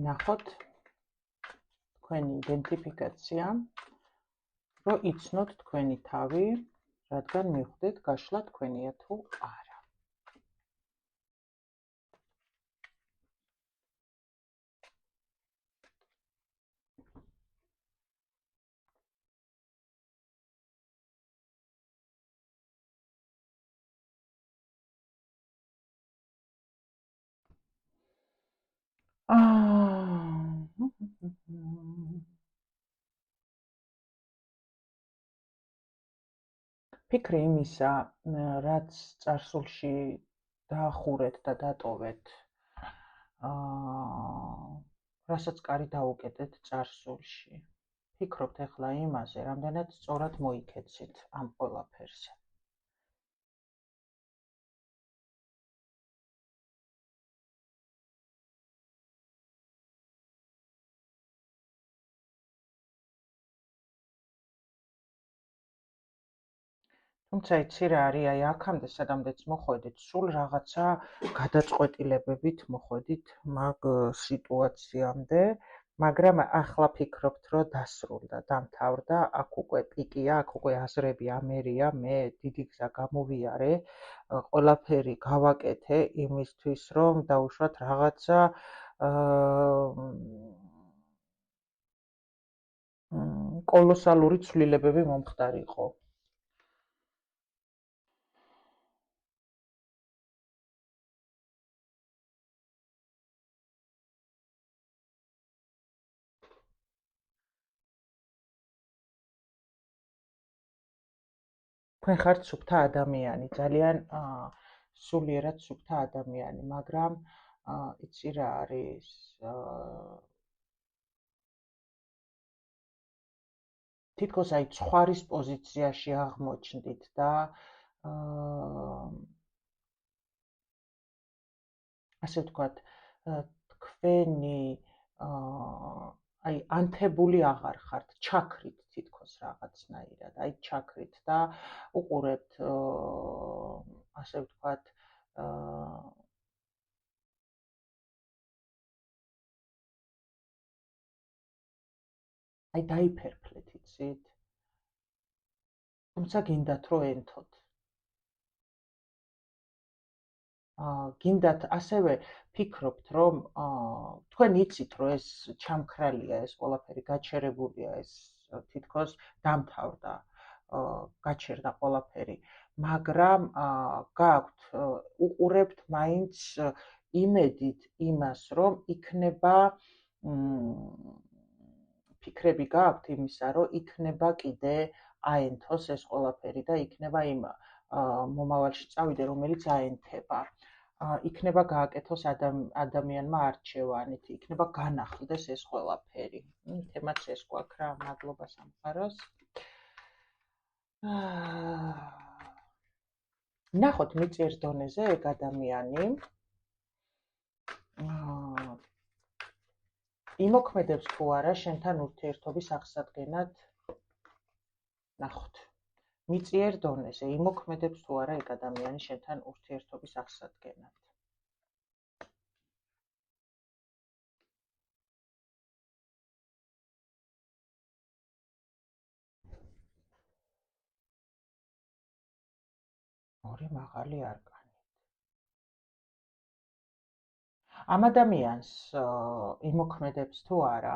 ნახოთ თქვენი იდენტიფიკაცია, რომ იცნოთ თქვენი თავი, რადგან მიხვდეთ გაშლა თქვენია თუ არა. ფიქრი იმისა, რაც წარსულში დაახურეთ და დატოვეთ, რასაც კარი დაუკეტეთ წარსულში. ფიქრობთ ახლა იმაზე, რამდენად სწორად მოიქეცით ამ ყველაფერს. თუმცა იცი რა არის, აი აქამდე სადამდეც მოხვედით, სულ რაღაცა გადაწყვეტილებებით მოხვედით მაგ სიტუაციამდე, მაგრამ ახლა ფიქრობთ, რომ დასრულდა, დამთავრდა, აქ უკვე პიკია, აქ უკვე აზრები ამერია, მე დიდი გზა გამოვიარე, ყველაფერი გავაკეთე იმისთვის, რომ დაუშვათ რაღაცა კოლოსალური ცვლილებები მომხდარიყო. თქვენ ხართ სუფთა ადამიანი, ძალიან სულიერად სუფთა ადამიანი, მაგრამ იცი რა არის, თითქოს აი ცხვარის პოზიციაში აღმოჩნდით და ასე ვთქვათ, თქვენი აი ანთებული აღარ ხართ, ჩაქრით თითქოს რაღაცნაირად, აი ჩაქრით და უყურებთ, ასე ვთქვათ, აი დაიფერფლეთ, იცით? თუმცა გინდათ რომ ენთოთ. გინდათ ასევე ფიქრობთ, რომ თქვენ იცით, რომ ეს ჩამქრალია, ეს ყველაფერი გაჩერებულია, ეს თითქოს დამთავრდა, გაჩერდა ყველაფერი, მაგრამ გაქვთ, უყურებთ მაინც იმედით იმას, რომ იქნება ფიქრები გაქვთ იმისა, რომ იქნება კიდე აენთოს ეს ყველაფერი და იქნება იმ მომავალში წავიდე, რომელიც აენთება. იქნება გააკეთოს ადამიანმა არჩევანით, იქნება განახლდეს ეს ყველაფერი. თემაც ეს გვაქვს რა, მადლობა სამყაროს. ნახოთ მიწიერ დონეზე ეგ ადამიანი იმოქმედებს თუ არა შენთან ურთიერთობის აღსადგენად. ნახოთ. მიწიერ დონეზე იმოქმედებს თუ არა ეგ ადამიანი შენთან ურთიერთობის აღსადგენად. ორი მაღალი არკანი. ამ ადამიანს იმოქმედებს თუ არა,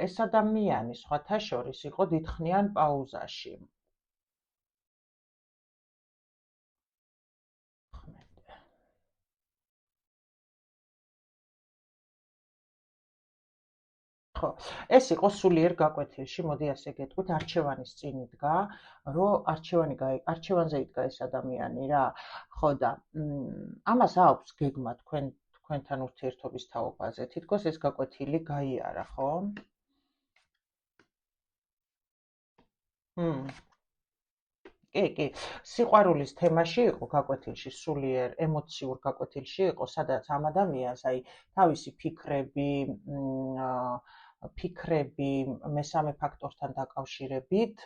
ეს ადამიანი სხვათა შორის იყო დიდხნიან პაუზაში. ხო, ეს იყო სულიერ გაკვეთილში, მოდი ასე გეტყვით, არჩევანის წინ იდგა, რომ არჩევანზე იდგა ეს ადამიანი რა. ხო და ამას აქვს გეგმა თქვენთან ურთიერთობის თაობაზე. თითქოს ეს გაკვეთილი გაიარა, ხო? კი, სიყვარულის თემაში იყო გაკვეთილში, სულიერ ემოციურ გაკვეთილში იყო, სადაც ამ ადამიანს აი თავისი ფიქრები, ფიქრები მესამე ფაქტორთან დაკავშირებით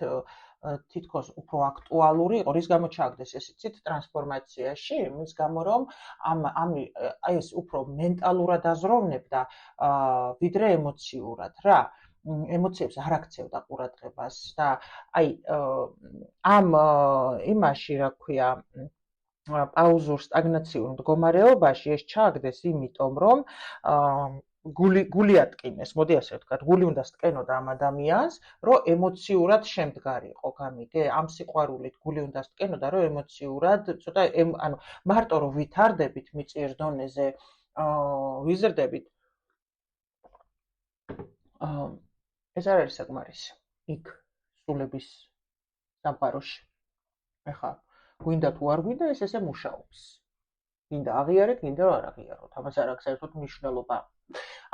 თითქოს უფრო აქტუალური იყო, რის გამო ჩააგდეს ეს იცით ტრანსფორმაციაში, იმის გამო რომ ეს უფრო მენტალურად აზროვნებდა ვიდრე ემოციურად რა. ემოციებს არ აქცევდა ყურადღებას და აი ამ იმაში რა ქვია პაუზურ სტაგნაციურ მდგომარეობაში ეს ჩააგდეს იმიტომ რომ გული ატკინეს, მოდი ასე ვთქვათ, გული უნდა სტკენოდა ამ ადამიანს, რომ ემოციურად შემდგარიყო, გამიგე? ამ სიყვარულით გული უნდა სტკენოდა, რომ ემოციურად, ცოტა ანუ მარტო რომ ვითარდებით მიწიერ დონეზე, ვიზრდებით. ეს არ არის საკმარისი. იქ სულების სამყაროში. ეხლა გვინდა თუ არ გვინდა, ეს ესე მუშაობს. გინდა აღიარეთ, გინდა არ აღიაროთ. ამას არ აქვს საერთოდ მნიშვნელობა.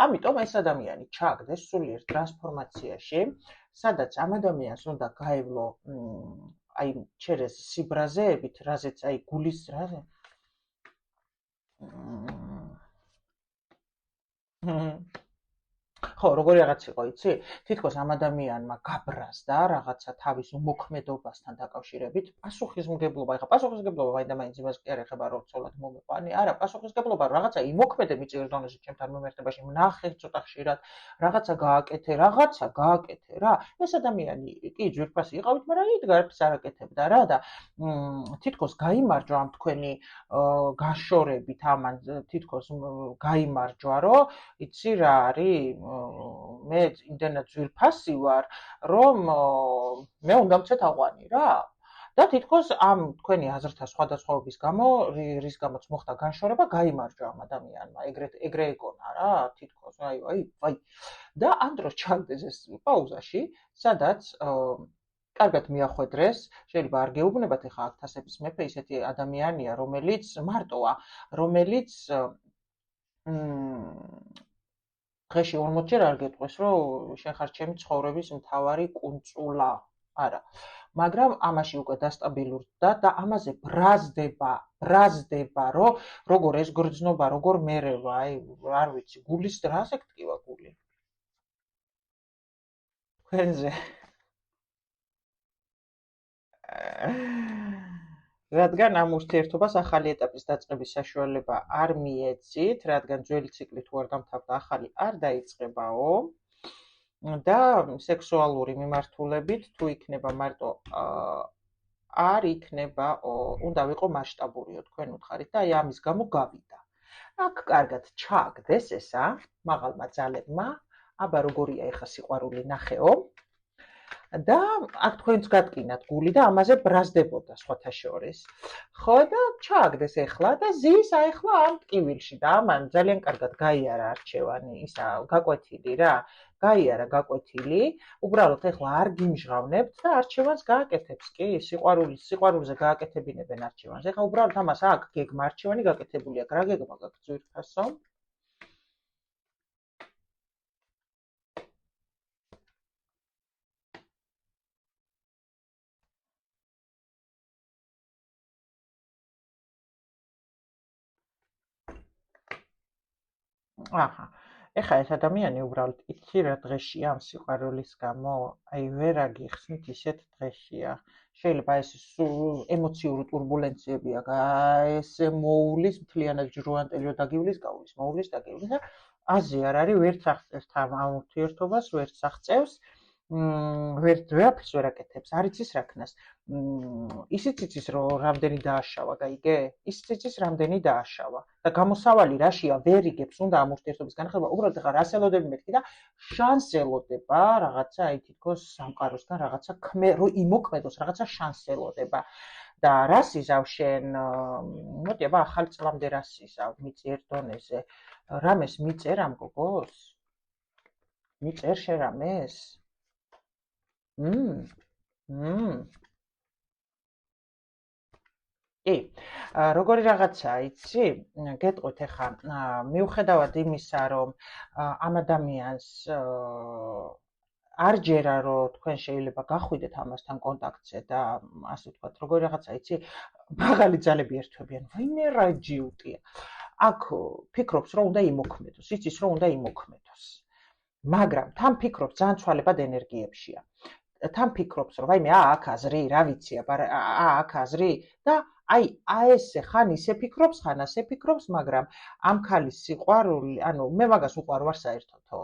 ამიტომ ეს ადამიანი ჩააგდეს სულიერ ტრანსფორმაციაში, სადაც ამ ადამიანს უნდა გაევლო აი ჩერეს სიბრაზეებით, რაზეც აი გულის რაზე ხო, როგორი რაღაც იყო, იცი? თითქოს ამ ადამიანმა გაბრაზდა რაღაცა თავის უმოქმედობასთან დაკავშირებით, პასუხისმგებლობა, ეხლა პასუხისმგებლობა მაინდა-მაინც იმას კი არ ეხება, რომ ცოლად მომეყვანი, არა, პასუხისმგებლობა, რომ რაღაცა იმოქმედე მიწიერ დონეზე ჩემთან მიმართებაში, ვნახე ცოტა ხშირად, რაღაცა გააკეთე რა. ეს ადამიანი კი ძვირფასი იყავით, მაგრამ იდგა არაფერს არ აკეთებდა რა და თითქოს გაიმარჯვა ამ თქვენი გაშორებით ამან, თითქოს გაიმარჯვა, რომ იცი რა არის მე იმდენად ძვირფასი ვარ, რომ მე უნდა მცეთ აღვანი რა. და თითქოს ამ თქვენი აზრთა სხვადასხვაობის გამო, რის გამოც მოხდა განშორება, გაიმარჯვა ამ ადამიანმა, ეგრე ეგონა რა, თითქოს, აი. და ამ დროს ჩაგდეს ეს პაუზაში, სადაც კარგად მიახვედრეს, შეიძლება არ გეუბნებათ ეხლა ათასების მეფე ისეთი ადამიანია, რომელიც მარტოა, რომელიც დღეში 40-ჯერ არ გეტყვეს, რომ შენ ხარ ჩემი ცხოვრების მთავარი კუნწულა. არა. მაგრამ ამაში უკვე დასტაბილურდა და ამაზე ბრაზდება, რომ როგორ ეს გრძნობა, როგორ მერევა, აი, არ ვიცი, გულის რაზე გტკივა გული. თქვენზე. რადგან ამ ურთიერთობას ახალი ეტაპის დაწყების საშუალება არ მიეცით, რადგან ძველი ციკლი თუ არ დამთავრდა, ახალი არ დაიწყებაო და სექსუალური მიმართულებით თუ იქნება მარტო არ იქნებაო, უნდა ვიყო მასშტაბურიო თქვენ უთხარით და აი ამის გამო გავიდა. აქ კარგად ჩააგდეს ესა, მაღალმა ძალებმა, აბა როგორია ეხა სიყვარული ნახეო. და აქ თქვენც გატკინათ გული და ამაზე ბრაზდებოდა სხვათა შორის. ხო და ჩააგდეს ეხლა და ზის აეხლა ამ ტკივილში და ამან ძალიან კარგად გაიარა არჩევანი, ისა გაკვეთილი რა, გაიარა გაკვეთილი, უბრალოდ ეხლა არ გიმჟღავნებთ და არჩევანს გააკეთებს კი, სიყვარულზე გააკეთებინებენ არჩევანს. ეხლა უბრალოდ ამას აქ გეგმა არჩევანი გაკეთებული აქვს, რა გეგმა გაქვს ძვირფასო? აჰა. ეხლა ეს ადამიანი უბრალოდ იცი რა დღეშია ამ სიყვარულის გამო, აი ვერ აგიხსნით ისეთ დღეშია. შეიძლება ეს ემოციური ტურბულენციები ეს მოულის მთლიანად ჯრუანტელი დაგივლის, გავლის, მოულის დაგივლის და აზე არ არის, ვერც აღწევს ამ ურთიერთობას, ვერც აღწევს, ვერაფერს ვერ აკეთებს, არ იცის რა ქნას. ისიც იცის რომ რამდენი დააშავა, გაიგე? ისიც იცის რამდენი დააშავა. და გამოსავალი რაშია, ვერ იგებს უნდა ამ ურთიერთობის განახლება, უბრალოდ ახლა რას ელოდები მეთქი და შანს ელოდება, რაღაცა აი თითქოს სამყაროსგან რაღაცა რომ იმოქმედოს, რაღაცა შანს ელოდება. და რას იზავ შენ, მოდი აბა ახალ წლამდე რას იზავ მიწიერ დონეზე? რამეს მიწერ ამ გოგოს? მიწერ შენ რამეს? კი, როგორი რაღაცაა, იცი? გეტყვით ახლა, მიუხედავად იმისა, რომ ამ ადამიანს არ ჯერა, რომ თქვენ შეიძლება გახვიდეთ ამასთან კონტაქტზე და ასე ვთქვათ, როგორი რაღაცა, იცი? მაღალი ძალები ერთვებიან, ვინმე რა ჯიუტია. აქ ფიქრობს, რომ უნდა იმოქმედოს, იცის, რომ უნდა იმოქმედოს. მაგრამ თან ფიქრობს ძალიან ცვალებად ენერგიებშია. თან ფიქრობს, რომ ვაიმე აქ აზრი, რა ვიცი, აქ აზრი და ესე ხან ისე ფიქრობს, ხან ასე ფიქრობს, მაგრამ ამ ქალის სიყვარული, ანუ მე მაგას უყვარვარ საერთოდო.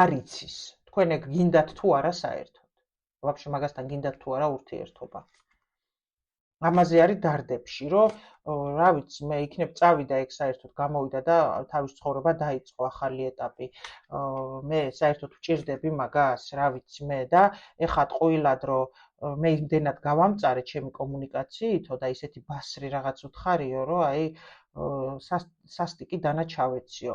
არ იცის. თქვენ ეგ გინდათ თუ არა საერთოდ. ვაფშე მაგასთან გინდათ თუ არა ურთიერთობა. ამაზე არის დარდებში, რომ რა ვიცი, მე იქნებ წავიდა ეგ საერთოდ გამოვიდა და თავის ცხოვრება დაიწყო ახალი ეტაპი. მე საერთოდ ვჭირდები მაგას, რა ვიცი მე და ეხლა ტყუილად რომ მე იმდენად გავამწარე ჩემი კომუნიკაციითო და ისეთი ბასრი რაღაც უთხარიო, რომ სასტიკი დანა ჩავეციო.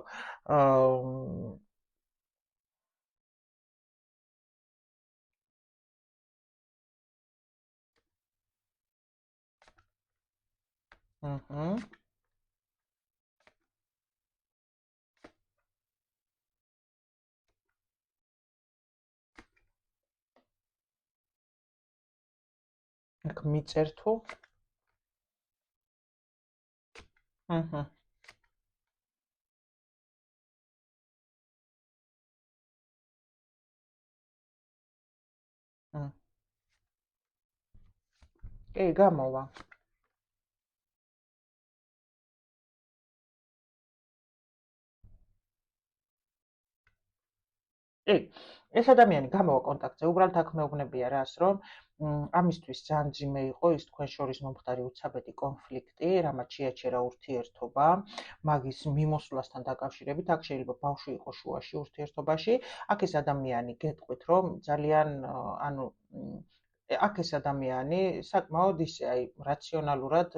აქ მიწერ თუ? კი, გამოვა. კი, ეს ადამიანი გამოვა კონტაქტზე, უბრალოდ აქ მეუბნებია რას, რომ ამისთვის ძალიან ძიმე იყო ის თქვენ შორის მომხდარი უცაბეთი კონფლიქტი, რამაც შეაჩერა ურთიერთობა, მაგის მიმოსვლასთან დაკავშირებით, აქ შეიძლება ბავშვი იყოს შუაში ურთიერთობაში, აქ ეს ადამიანი გეტყვით, რომ ძალიან, ანუ აქ ეს ადამიანი საკმაოდ ისე, რაციონალურად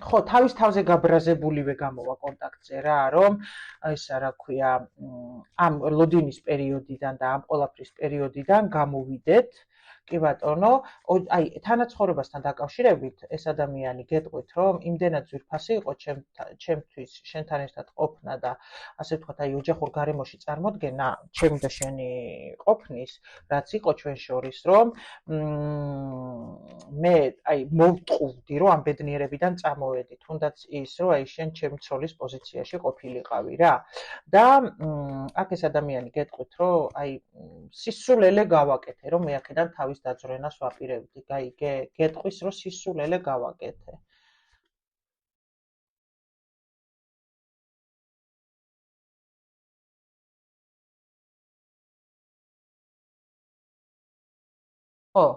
ხო, თავის თავზე გაბრაზებულივე გამოვა კონტაქტზე რა, რომ ისა რა ქვია, ამ ლოდინის პერიოდიდან და ამ ყველაფრის პერიოდიდან გამოვიდეთ. კი ბატონო, თანაცხოვრებასთან დაკავშირებით ეს ადამიანი გეტყვით, რომ იმდენად ძვირფასი იყო ჩემთვის შენთან ერთად ყოფნა და ასე ვთქვათ, ოჯახურ გარემოში წარმოდგენა, ჩემი და შენი ყოფნის, რაც იყო ჩვენ შორის, რომ მე მოვტყუვდი, რომ ამ ბედნიერებიდან წამოვედი, თუნდაც ის, რომ შენ ჩემი ცოლის პოზიციაში ყოფილიყავი რა. და აქ ეს ადამიანი გეტყვით, რომ სისულელე გავაკეთე, რომ მე აქედან თავის დაძვრენას ვაპირებდი. გეტყვის, რომ სისულელე გავაკეთე. ხო.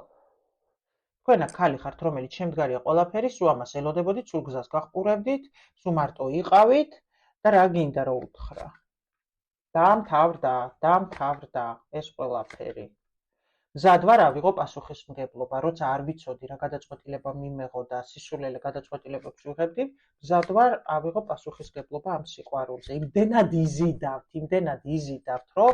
თქვენ აქ ხალი ხართ, რომელიც შემდგარია ყველაფერი, სულ ამას ელოდებოდით, სულ გზას გახყურებდით, სულ მარტო იყავით და რა გინდა რომ უთხრა. დაამთავრდა ეს ყველაფერი. მზად ვარ ავიღო პასუხისმგებლობა, როცა არ ვიცოდი რა გადაწყვეტილება მიმეღო და სისულელე გადაწყვეტილებებს ვიღებდი, მზად ვარ ავიღო პასუხისმგებლობა ამ სიყვარულზე. იმდენად იზიდავთ, რომ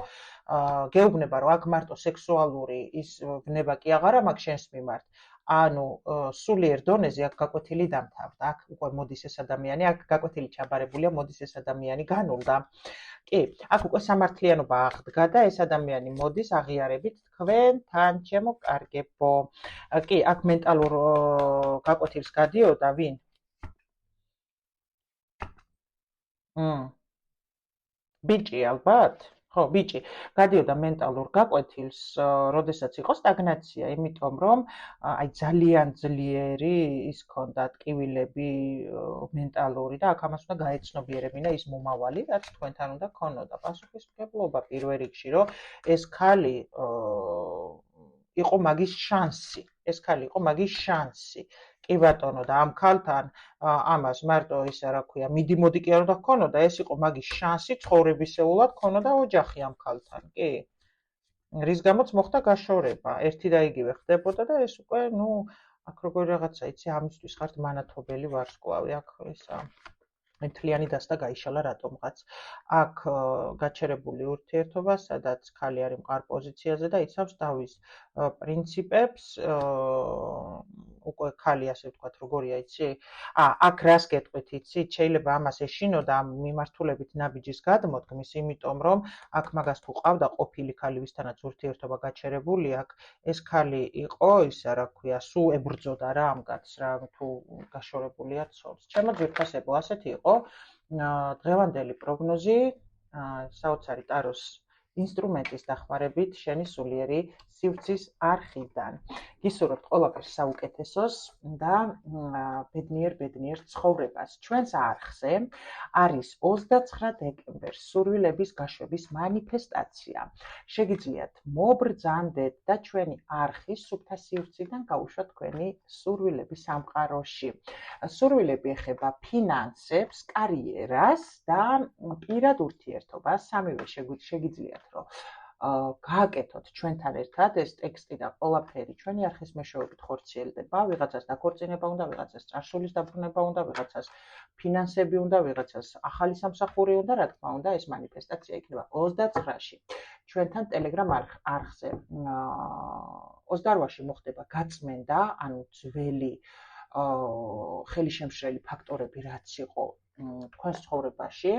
გეუბნება, რომ აქ მარტო სექსუალური ის ბნება კი აღარა მაქვს შენს მიმართ. ანუ სულიერ დონეზე აქ გაკვეთილი დამთავრდა. აქ უკვე მოდის ეს ადამიანი, აქ გაკვეთილი ჩაბარებულია, მოდის ეს ადამიანი განულდა. კი, აქ უკვე სამართლიანობა აღდგა და ეს ადამიანი მოდის აღიარებით თქვენთან, ჩემო კარგებო. კი, აქ მენტალურ გაკვეთილს გადიოდა ვინ? ბიჭი ალბათ? ხო, ბიჭი გადიოდა მენტალურ გაკვეთილს, როდესაც იყო სტაგნაცია, იმიტომ რომ ძალიან ძლიერი ის ჰქონდა ტკივილები მენტალური და აქ ამას უნდა გაეცნობიერებინა ის მომავალი, რაც თქვენთან უნდა ქონოდა. პასუხისმგებლობა პირველ რიგში, რომ ეს ქალი იყო მაგის შანსი. ეს ქალი იყო მაგის შანსი. კი ბატონო და ამ ქალთან ამას მარტო ისა რა ქვია, მიდი-მოდი კი არ უნდა ჰქონოდა, ეს იყო მაგის შანსი ცხოვრებისეულად ქონოდა ოჯახი ამ ქალთან, კი. რის გამოც მოხდა გაშორება, ერთი და იგივე ხდებოდა და ეს უკვე, აქ როგორი რაღაცა, იცი, ამისთვის ხართ მანათობელი ვარსკვლავი, აქ ისა მთლიანი დასტა გაიშალა რატომღაც. აქ გაჩერებული ურთიერთობა, სადაც ქალი არის მყარ პოზიციაზე და იცავს თავის პრინციპებს, უკვე ქალი ასე ვთქვათ, როგორია იცი? აქ რას გეტყვით იცით? შეიძლება ამას ეშინო და ამ მიმართულებით ნაბიჯის გადმოდგმის, იმიტომ რომ აქ მაგას თუ ყავდა ყოფილი ქალი, ვისთანაც ურთიერთობა გაჩერებული აქვს, ეს ქალი იყო, ისა რა ქვია, სულ ებრძოდა რა ამ კაცს რა, თუ გაშორებულია ცოლს. ჩემო ძვირფასებო, ასეთი იყო დღევანდელი პროგნოზი საოცარი ტაროს ინსტრუმენტის დახმარებით შენი სულიერი სივრცის არხიდან. გისურვებთ ყველაფერს საუკეთესოს და ბედნიერ ცხოვრებას. ჩვენს არხზე არის 29 დეკემბერს სურვილების გაშვების მანიფესტაცია. შეგიძლიათ მობრძანდეთ და ჩვენი არხის სუფთა სივრციდან გაუშვათ თქვენი სურვილები სამყაროში. სურვილები ეხება ფინანსებს, კარიერას და პირად ურთიერთობას. სამივე შეგიძლიათ რომ გააკეთოთ ჩვენთან ერთად ეს ტექსტი და ყველაფერი ჩვენი არხის მეშვეობით ხორციელდება. ვიღაცას დაქორწინება უნდა, ვიღაცას წარსულის დაბრუნება უნდა, ვიღაცას ფინანსები უნდა, ვიღაცას ახალი სამსახური უნდა, რა თქმა უნდა, ეს მანიფესტაცია იქნება 29-ში. ჩვენთან Telegram არხზე 28-ში მოხდება გაწმენდა, ანუ ძველი ხელისშემშლელი ფაქტორები რაც იყო თქვენს ცხოვრებაში.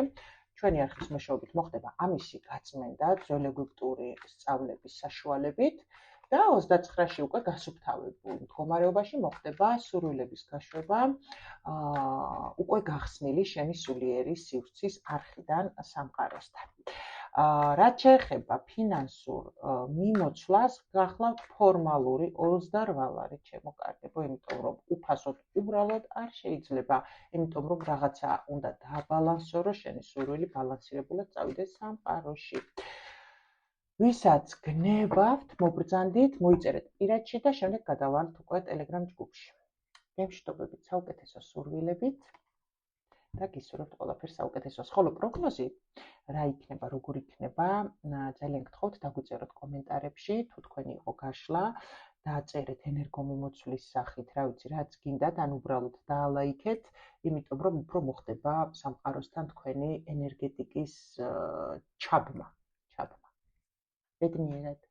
ჩვენი არხის მეშვეობით მოხდება ამისი გაწმენდა ძველ ეგვიპტური სწავლების საშუალებით და 29-ში უკვე გასუფთავებულ მდგომარეობაში მოხდება სურვილების გაშვება უკვე გახსნილი შენი სულიერი სივრცის არხიდან სამყაროსთან. რაც შეეხება ფინანსურ მიმოცვლას, გახლავთ ფორმალური 28 ლარი ჩემო კარგებო, იმიტომ რომ უფასოდ უბრალოდ არ შეიძლება, იმიტომ რომ რაღაცა უნდა დააბალანსო, რომ შენი სურვილი ბალანსირებულად წავიდეს სამყაროში. ვისაც გნებავთ, მობრძანდით, მოიწერეთ პირადში და შემდეგ გადავალთ უკვე Telegram ჯგუფში. გემშვიდობებით, საუკეთესო სურვილებით და გისურვებთ ყველაფერს საუკეთესოს. ხოლო პროგნოზი რა იქნება, როგორ იქნება, ძალიან გთხოვთ დაგვიწეროთ კომენტარებში, თუ თქვენი იყო გაშლა, დააწერეთ ენერგომიმოცვლის სახით, რა ვიცი, რაც გინდათ, ან უბრალოდ დაალაიქეთ, იმიტომ რომ უფრო მოხდება სამყაროსთან თქვენი ენერგეტიკის ჩაბმა. ბედნიერად.